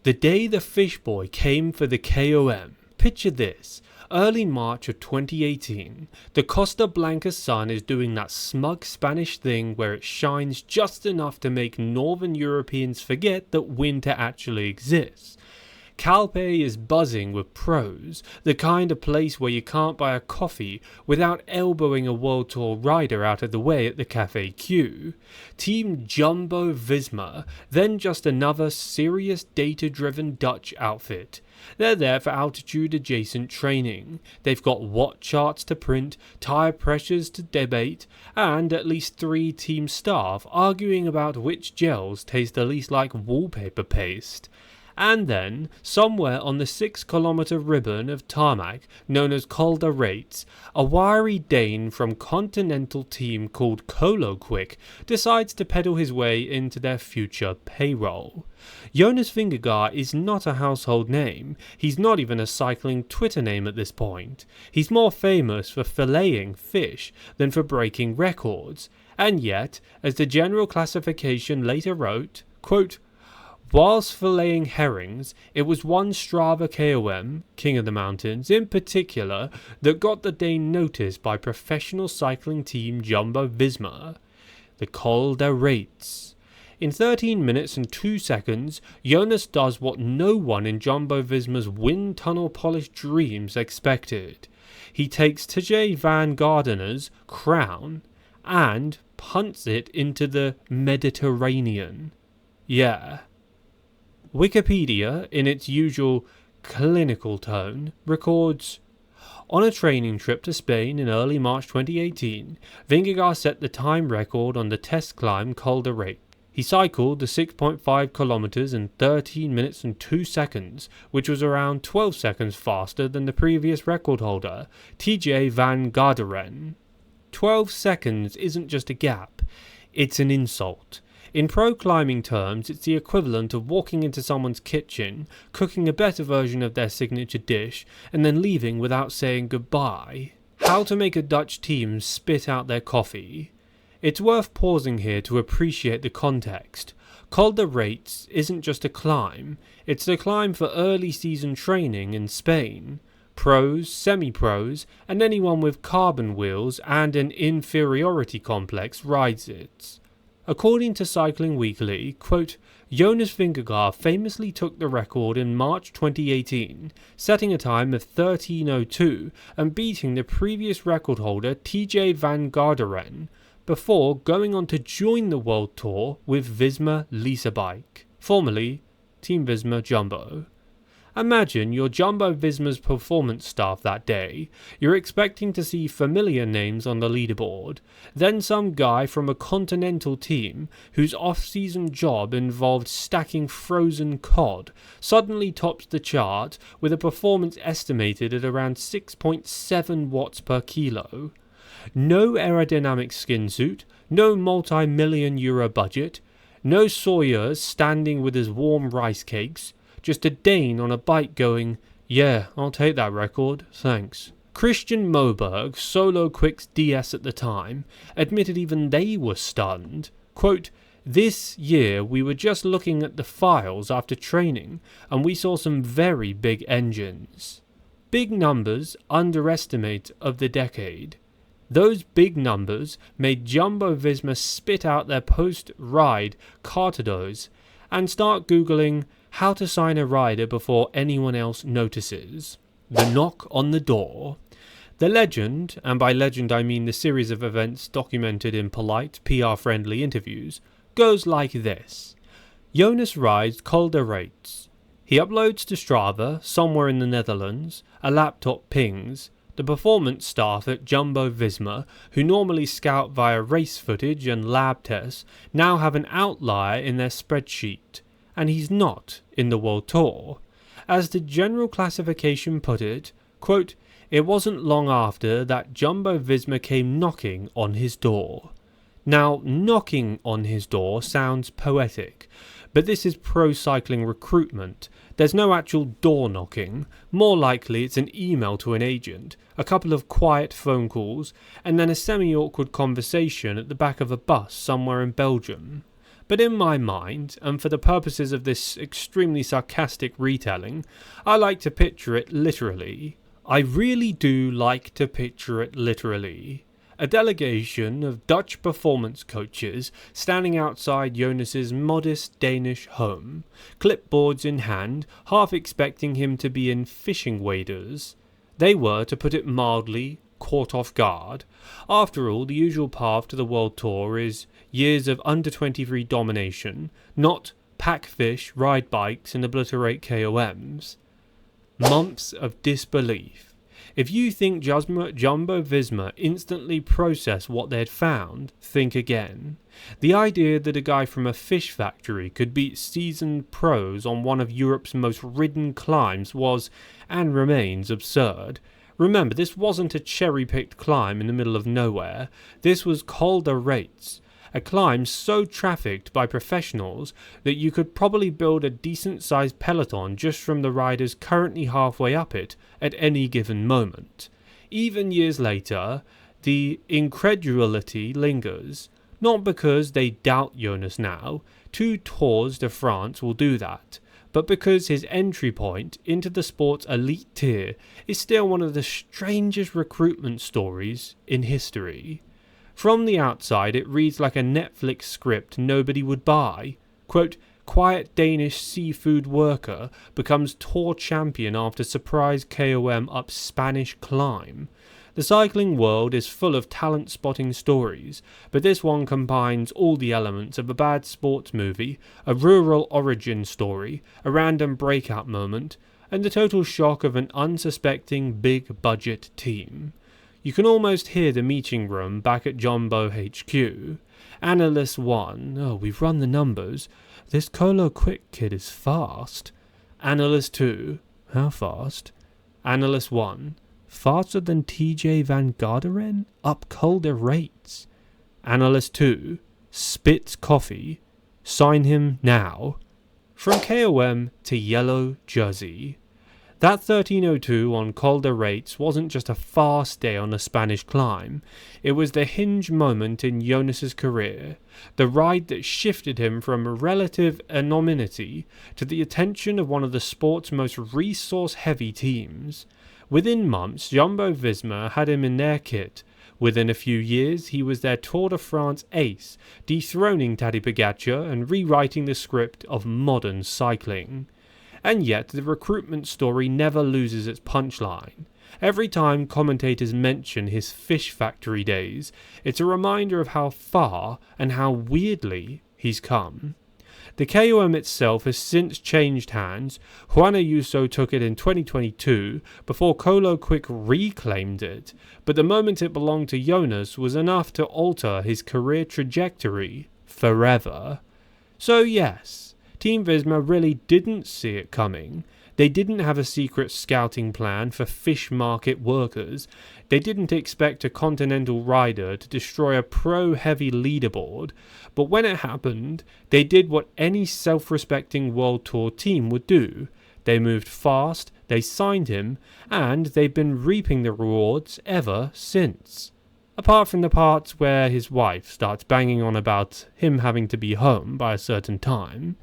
The day the fish boy came for the KOM. Picture this. Early March of 2018, the Costa Blanca sun is doing that smug Spanish thing where it shines just enough to make Northern Europeans forget that winter actually exists. Calpe is buzzing with pros, the kind of place where you can't buy a coffee without elbowing a World Tour rider out of the way at the cafe queue. Team Jumbo Visma, then just another serious data-driven Dutch outfit. They're there for altitude-adjacent training. They've got watt charts to print, tyre pressures to debate, and at least 3 team staff arguing about which gels taste the least like wallpaper paste. And then, somewhere on the 6-kilometre ribbon of tarmac known as Col de Rates, a wiry Dane from continental team called Colo Quick decides to peddle his way into their future payroll. Jonas Vingeggard is not a household name. He's not even a cycling Twitter name at this point. He's more famous for filleting fish than for breaking records. And yet, as the general classification later wrote, quote, "Whilst filleting herrings, it was one Strava KOM, King of the Mountains, in particular, that got the Dane noticed by professional cycling team Jumbo Visma, the Col de Rates. In 13 minutes and 2 seconds, Jonas does what no one in Jumbo Visma's wind tunnel polished dreams expected. He takes Tejay Van Gardener's crown and punts it into the Mediterranean. Yeah." Wikipedia, in its usual clinical tone, records, "On a training trip to Spain in early March 2018, Vingegaard set the time record on the test climb Col de Rates. He cycled the 6.5 kilometers in 13 minutes and 2 seconds, which was around 12 seconds faster than the previous record holder, Tejay Van Garderen. 12 seconds isn't just a gap, it's an insult. In pro climbing terms, it's the equivalent of walking into someone's kitchen, cooking a better version of their signature dish, and then leaving without saying goodbye. How to make a Dutch team spit out their coffee. It's worth pausing here to appreciate the context. Col de Rates isn't just a climb, it's the climb for early season training in Spain. Pros, semi-pros, and anyone with carbon wheels and an inferiority complex rides it. According to Cycling Weekly, quote, "Jonas Vingegaard famously took the record in March 2018, setting a time of 13:02 and beating the previous record holder Tejay Van Garderen, before going on to join the World Tour with Visma Leasebike, formerly Team Visma Jumbo. Imagine you're Jumbo Visma's performance staff that day. You're expecting to see familiar names on the leaderboard. Then some guy from a continental team whose off-season job involved stacking frozen cod suddenly tops the chart with a performance estimated at around 6.7 watts per kilo. No aerodynamic skin suit, no multi-million euro budget, no Sawyers standing with his warm rice cakes, just a Dane on a bike going, 'Yeah, I'll take that record, thanks.' Christian Moberg, Solo Quick's DS at the time, admitted even they were stunned. Quote, 'This year we were just looking at the files after training and we saw some very big engines. Big numbers underestimate of the decade. Those big numbers made Jumbo Visma spit out their post-ride cartados and start Googling how to sign a rider before anyone else notices. The knock on the door. The legend, and by legend I mean the series of events documented in polite, PR-friendly interviews, goes like this. Jonas rides Col de Rates. He uploads to Strava, somewhere in the Netherlands, a laptop pings. The performance staff at Jumbo Visma, who normally scout via race footage and lab tests, now have an outlier in their spreadsheet. And he's not in the World Tour. As the general classification put it, quote, "It wasn't long after that Jumbo Visma came knocking on his door." Now, knocking on his door sounds poetic, but this is pro cycling recruitment. There's no actual door knocking. More likely it's an email to an agent, a couple of quiet phone calls, and then a semi-awkward conversation at the back of a bus somewhere in Belgium. But in my mind, and for the purposes of this extremely sarcastic retelling, I like to picture it literally. I really do like to picture it literally. A delegation of Dutch performance coaches standing outside Jonas's modest Danish home, clipboards in hand, half expecting him to be in fishing waders. They were, to put it mildly, caught off guard. After all, the usual path to the World Tour is years of under-23 domination, not pack fish, ride bikes and obliterate KOMs. Months of disbelief. If you think Jumbo Visma instantly processed what they had found, think again. The idea that a guy from a fish factory could beat seasoned pros on one of Europe's most ridden climbs was, and remains, absurd. Remember, this wasn't a cherry-picked climb in the middle of nowhere. This was Col de Rates, a climb so trafficked by professionals that you could probably build a decent-sized peloton just from the riders currently halfway up it at any given moment. Even years later, the incredulity lingers, not because they doubt Jonas now, 2 Tours de France will do that, but because his entry point into the sport's elite tier is still one of the strangest recruitment stories in history. From the outside, it reads like a Netflix script nobody would buy. Quote, quiet Danish seafood worker becomes tour champion after surprise KOM up Spanish climb. The cycling world is full of talent-spotting stories, but this one combines all the elements of a bad sports movie, a rural origin story, a random breakout moment, and the total shock of an unsuspecting big-budget team. You can almost hear the meeting room back at Jumbo HQ. Analyst 1, oh, we've run the numbers. This Colo Quick kid is fast. Analyst 2, how fast? Analyst 1, faster than TJ Van Garderen? Up Col de Rates. Analyst 2, spits coffee. Sign him now. From KOM to yellow jersey. That 13:02 on Col de Rates wasn't just a fast day on a Spanish climb, it was the hinge moment in Jonas's career, the ride that shifted him from relative anonymity to the attention of one of the sport's most resource-heavy teams. Within months, Jumbo Visma had him in their kit. Within a few years, he was their Tour de France ace, dethroning Tadej Pogačar and rewriting the script of modern cycling. And yet the recruitment story never loses its punchline. Every time commentators mention his fish factory days, it's a reminder of how far and how weirdly he's come. The KOM itself has since changed hands. Juan Ayuso took it in 2022 before Colo Quick reclaimed it, but the moment it belonged to Jonas was enough to alter his career trajectory forever. So yes, Team Visma really didn't see it coming. They didn't have a secret scouting plan for fish market workers. They didn't expect a continental rider to destroy a pro-heavy leaderboard. But when it happened, they did what any self-respecting World Tour team would do. They moved fast, they signed him, and they've been reaping the rewards ever since. Apart from the parts where his wife starts banging on about him having to be home by a certain time.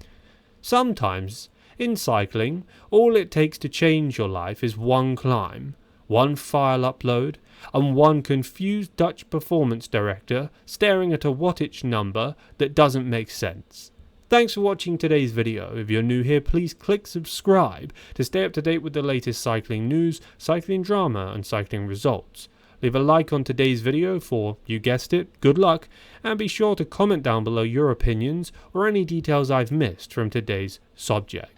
Sometimes, in cycling, all it takes to change your life is one climb, one file upload, and one confused Dutch performance director staring at a wattage number that doesn't make sense. Thanks for watching today's video. If you're new here, please click subscribe to stay up to date with the latest cycling news, cycling drama, and cycling results. Leave a like on today's video for, you guessed it, good luck, and be sure to comment down below your opinions or any details I've missed from today's subject.